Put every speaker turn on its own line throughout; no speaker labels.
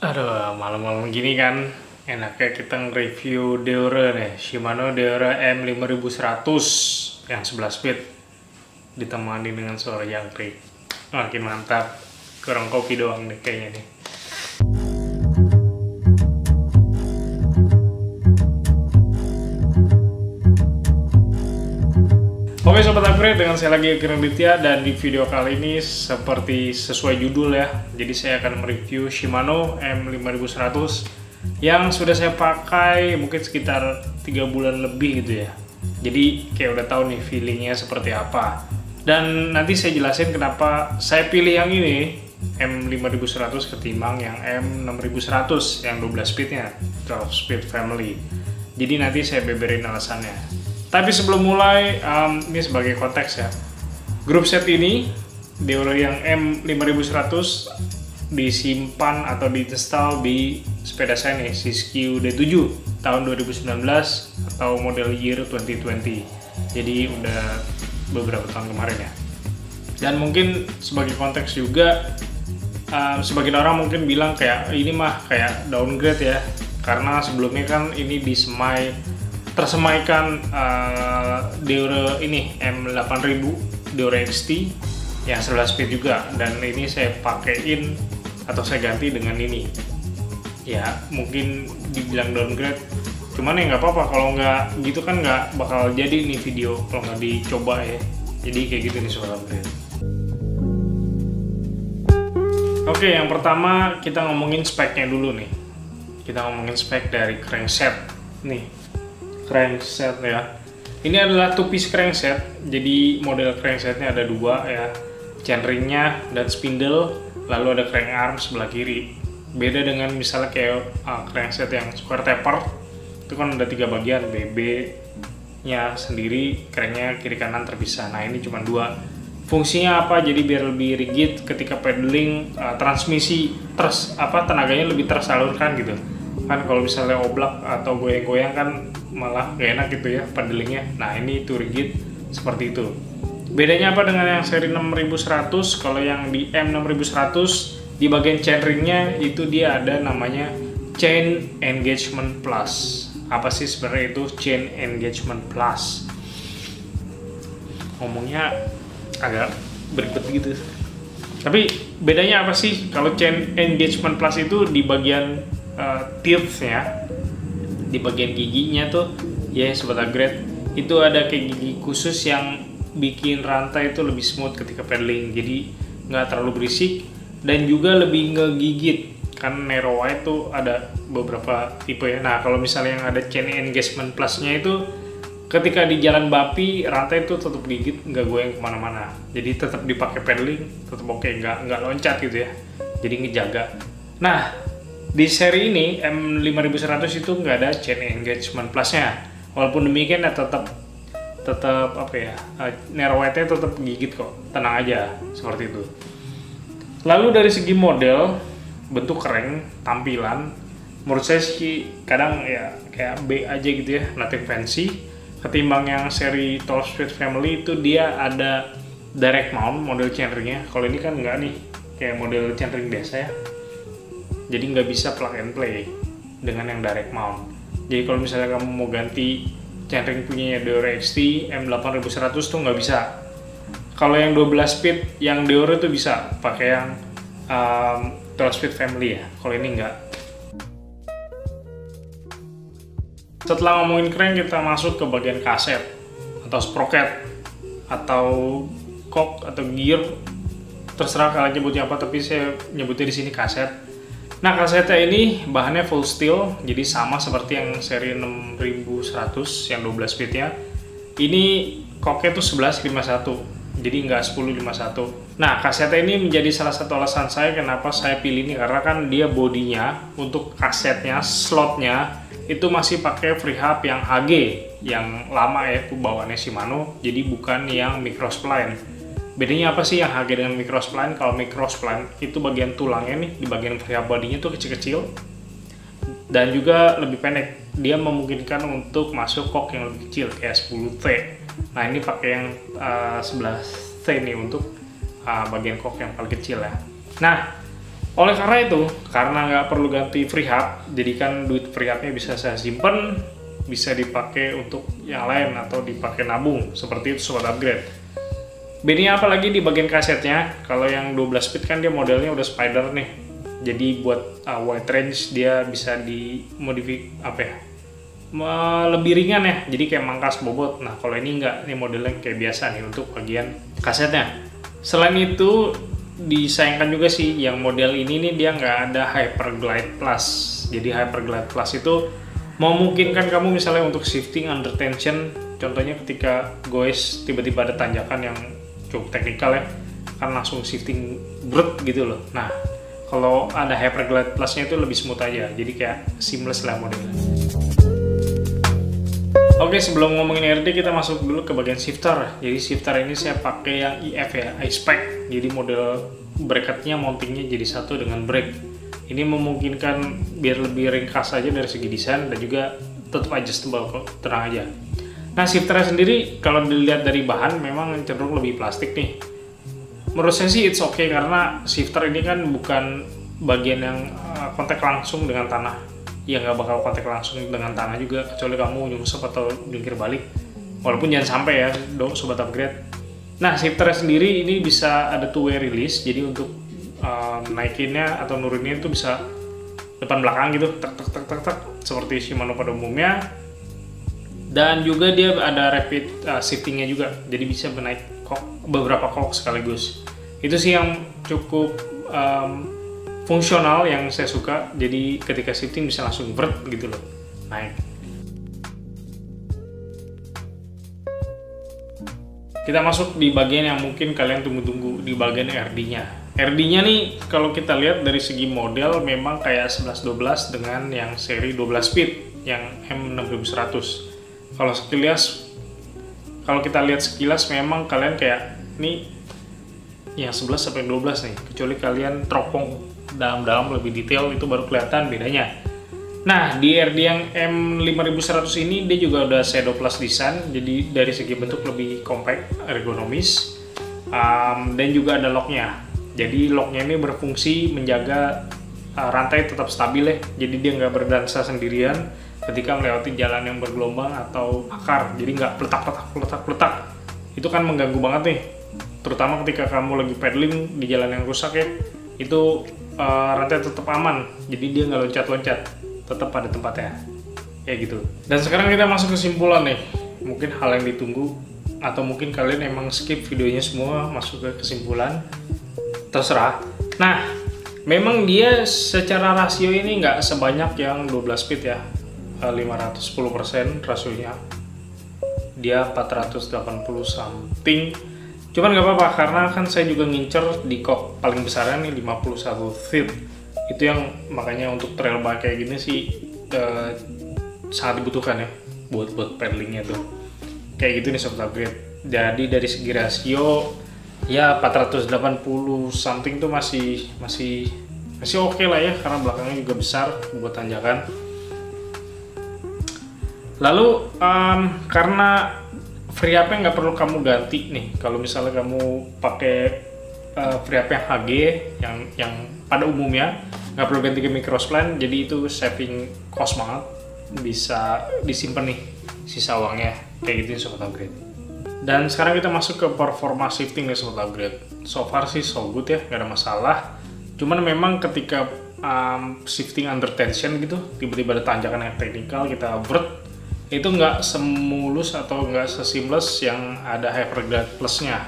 Aduh, malam-malam gini kan enaknya kita nge-review Deore nih, Shimano Deore M5100 yang 11 speed ditemani dengan suara jangkrik. Makin mantap. Kurang kopi doang deh kayaknya nih. Oke Sobat Upgrade, dengan saya lagi Kiran Ditya, dan di video kali ini seperti sesuai judul ya, jadi saya akan mereview Shimano M5100 yang sudah saya pakai mungkin sekitar 3 bulan lebih gitu ya. Jadi kayak udah tahu nih feelingnya seperti apa, dan nanti saya jelasin kenapa saya pilih yang ini M5100 ketimbang yang M6100 yang 12 speednya, 12 speed family. Jadi nanti saya beberin alasannya. Tapi sebelum mulai, ini sebagai konteks ya, grup set ini Deore yang M5100 disimpan atau diinstal di sepeda saya nih, Siskiyou D7 tahun 2019 atau model year 2020. Jadi udah beberapa tahun kemarin ya. Dan mungkin sebagai konteks juga, sebagian orang mungkin bilang kayak ini mah kayak downgrade ya, karena sebelumnya kan ini tersemaikan Deore ini M8000 Deore XT yang 11 speed juga, dan ini saya pakein atau saya ganti dengan ini ya. Mungkin dibilang downgrade, cuman ya nggak apa-apa, kalau nggak gitu kan nggak bakal jadi nih video kalau nggak dicoba ya. Jadi kayak gitu nih Sobat Upgrade. Oke, yang pertama kita ngomongin speknya dulu nih. Kita ngomongin spek dari crankset nih. Crankset ya, ini adalah two piece crankset. Jadi model cranksetnya ada dua ya, chainringnya dan spindle, lalu ada crank arm sebelah kiri. Beda dengan misalnya kayak crankset yang square taper, itu kan ada 3 bagian, BB nya sendiri, cranknya kiri kanan terpisah. Nah ini cuma 2. Fungsinya apa? Jadi biar lebih rigid ketika pedaling, transmisi tenaganya lebih tersalurkan gitu kan. Kalau misalnya oblak atau goyang-goyang kan malah gak enak gitu ya pedalingnya. Nah ini itu rigid seperti itu. Bedanya apa dengan yang seri 6100? Kalau yang di M6100 di bagian chainringnya itu dia ada namanya Chain Engagement Plus. Apa sih sebenarnya itu Chain Engagement Plus? Ngomongnya agak beribet gitu. Tapi bedanya apa sih? Kalau Chain Engagement Plus itu di bagian teeth-nya, di bagian giginya tuh ya Sobat Upgrade, itu ada kayak gigi khusus yang bikin rantai itu lebih smooth ketika pedaling, jadi nggak terlalu berisik dan juga lebih ngegigit. Kan narrow wide tuh ada beberapa tipe ya. Nah kalau misalnya yang ada Chain Engagement Plus-nya itu ketika di jalan bapi rantai itu tetap gigit, nggak goyang kemana-mana, jadi tetap dipakai pedaling tetap oke, nggak loncat gitu ya, jadi ngejaga. Nah di seri ini M5100 itu nggak ada Chain Engagement Plus-nya. Walaupun demikian ya tetap apa ya, narrow wide-nya tetap gigit kok, tenang aja seperti itu. Lalu dari segi model, bentuk crank, tampilan, menurut saya sih kadang ya kayak B aja gitu ya, nothing fancy. Ketimbang yang seri 12 speed family itu dia ada direct mount model chainringnya. Kalau ini kan nggak nih, kayak model chainring biasa ya. Jadi nggak bisa plug and play dengan yang direct mount. Jadi kalau misalnya kamu mau ganti chainring punyanya Deore XT M8100 tuh nggak bisa. Kalau yang 12 speed yang Deore tuh bisa pakai yang 12 speed family ya. Kalau ini nggak. Setelah ngomongin crank, kita masuk ke bagian kaset atau sprocket atau cock atau gear, terserah kalian nyebutnya apa, tapi saya nyebutnya di sini kaset. Nah kasetnya ini bahannya full steel, jadi sama seperti yang seri 6100 yang 12 speednya. Ini cocknya tuh 1151, jadi nggak 1051. Nah kasetnya ini menjadi salah satu alasan saya kenapa saya pilih ini, karena kan dia bodinya untuk kasetnya, slotnya itu masih pakai freehub yang HG yang lama ya, itu bawaannya Shimano, jadi bukan yang microspline. Bedanya apa sih yang HG dengan microspline? Kalau microspline itu bagian tulangnya nih, di bagian freehub bodinya tuh kecil-kecil dan juga lebih pendek. Dia memungkinkan untuk masuk kok yang lebih kecil kayak 10T. Nah ini pakai yang 11T nih untuk bagian kok yang paling kecil ya. Nah Oleh karena itu, karena nggak perlu ganti free hub, jadi kan duit free hubnya bisa saya simpen, bisa dipakai untuk yang lain atau dipakai nabung, seperti itu sobat upgrade. Bedanya apa lagi di bagian kasetnya? Kalau yang 12 speed kan dia modelnya udah spider nih, jadi buat wide range dia bisa dimodifikasi lebih ringan ya, jadi kayak mangkas bobot. Nah kalau ini enggak, ini modelnya kayak biasa nih untuk bagian kasetnya. Selain itu disayangkan juga sih yang model ini nih dia nggak ada Hyperglide Plus. Jadi Hyperglide Plus itu memungkinkan kamu misalnya untuk shifting under tension, contohnya ketika goes tiba-tiba ada tanjakan yang cukup teknikal ya, kan langsung shifting brut gitu loh. Nah kalau ada Hyperglide Plusnya itu lebih smooth aja, jadi kayak seamless lah modelnya. Oke, sebelum ngomongin RD kita masuk dulu ke bagian shifter. Jadi shifter ini saya pakai yang IF ya, I-Spec. Jadi model bracketnya mountingnya jadi satu dengan brake. Ini memungkinkan biar lebih ringkas aja dari segi desain dan juga tetap adjustable kok, tenang aja. Nah shifternya sendiri kalau dilihat dari bahan memang cenderung lebih plastik nih. Menurut saya sih it's okay karena shifter ini kan bukan bagian yang kontak langsung dengan tanah. Ya nggak bakal kontak langsung dengan tanah juga kecuali kamu nyungsep atau jungkir balik, walaupun jangan sampai ya sobat upgrade. Nah shifternya sendiri ini bisa ada two way release, jadi untuk naikinnya atau nuruninnya itu bisa depan belakang gitu, tek tek tek tek tek seperti Shimano pada umumnya. Dan juga dia ada rapid shiftingnya juga, jadi bisa menaik beberapa kok sekaligus. Itu sih yang cukup fungsional yang saya suka, jadi ketika shifting bisa langsung vert gitu loh, naik. Kita masuk di bagian yang mungkin kalian tunggu-tunggu, di bagian RD-nya. RD-nya nih kalau kita lihat dari segi model memang kayak 1112 dengan yang seri 12 speed yang M6100. Kalau kita lihat sekilas memang kalian kayak nih yang 11 sampai 12 nih, kecuali kalian teropong dalam-dalam lebih detail itu baru kelihatan bedanya. Nah di RD yang M5100 ini dia juga udah Shadow Plus design, jadi dari segi bentuk lebih compact, ergonomis, dan juga ada locknya. Jadi locknya ini berfungsi menjaga rantai tetap stabil ya, jadi dia nggak berdansa sendirian ketika melewati jalan yang bergelombang atau akar, jadi nggak peletak. Itu kan mengganggu banget nih, terutama ketika kamu lagi paddling di jalan yang rusak ya, itu rantai tetap aman, jadi dia nggak loncat-loncat, tetap pada tempatnya ya gitu. Dan sekarang kita masuk kesimpulan nih, mungkin hal yang ditunggu atau mungkin kalian emang skip videonya semua masuk ke kesimpulan, terserah. Nah memang dia secara rasio ini nggak sebanyak yang 12 speed ya, 510% rasionya, dia 480 something. Cuman nggak apa-apa karena kan saya juga ngincer di kok paling besarnya nih 51 feet. Itu yang makanya untuk trail bike kayak gini sih sangat dibutuhkan ya buat paddlingnya tuh. Kayak gitu nih sobat upgrade. Jadi dari segi rasio ya 480 something tuh masih oke lah ya, karena belakangnya juga besar buat tanjakan. Lalu karena free up-nya nggak perlu kamu ganti nih, kalau misalnya kamu pakai free up yang HG yang pada umumnya nggak perlu ganti ke microspline, jadi itu saving cost banget, bisa disimpan nih sisa uangnya kayak gitu sobat upgrade. Dan sekarang kita masuk ke performa shifting nih sobat upgrade. So far sih so good ya, nggak ada masalah. Cuman memang ketika shifting under tension gitu, tiba-tiba ada tanjakan yang teknikal kita vert, itu nggak semulus atau nggak seseamless yang ada Hyperglide Plus-nya.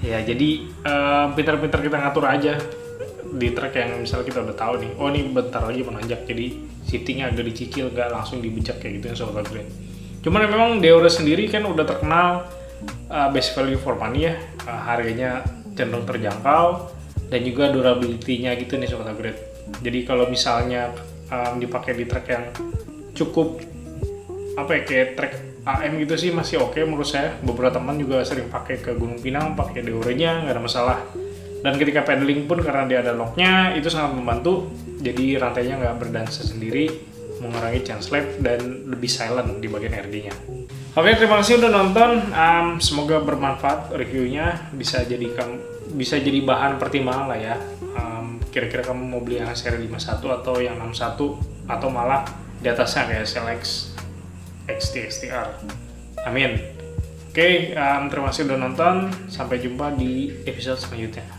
Ya jadi pintar-pintar kita ngatur aja di track yang misalnya kita udah tahu nih, oh ini bentar lagi menanjak, jadi shiftingnya agak dicicil, nggak langsung dibejak kayak gitu ya sobat upgrade. Cuman memang Deore sendiri kan udah terkenal best value for money ya, harganya cenderung terjangkau dan juga durability-nya gitu nih sobat upgrade. Jadi kalau misalnya dipakai di track yang cukup kayak track AM gitu sih masih oke menurut saya. Beberapa teman juga sering pakai ke Gunung Pinang pakai Deore-nya, nggak ada masalah. Dan ketika paddling pun karena dia ada locknya itu sangat membantu, jadi rantainya nggak berdansa sendiri, mengurangi chance lap dan lebih silent di bagian RD-nya. Oke, terima kasih udah nonton. Semoga bermanfaat reviewnya, bisa jadi bahan pertimbangan lah ya kira-kira kamu mau beli yang seri 51 atau yang 61 atau malah di atasnya kayak SLX XT XTR. Amin. Oke, terima kasih udah nonton. Sampai jumpa di episode selanjutnya.